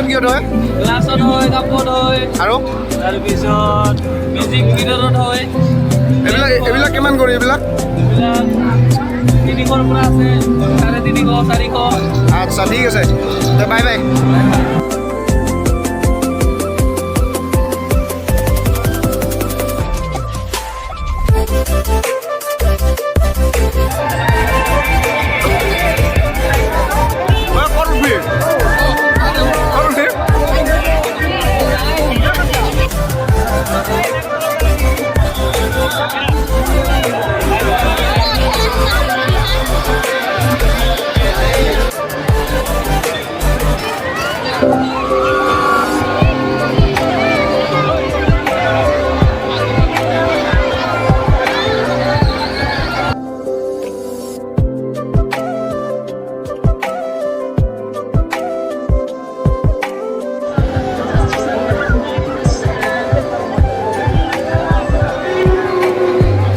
তাৰপিছত কিহত হয়? গ্লাছত হয়, কাপত হয়, আৰু তাৰপিছত মেজিক মিৰৰত হয়। এইবিলাক কিমান কৰি এইবিলাক? এইবিলাক 300ৰ পৰা আছে, 350, 400। আচ্ছা ঠিক আছে, bye bye.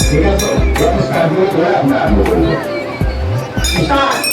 Vamos, vamos, vamos, vamos, vamos, vamos, vamos,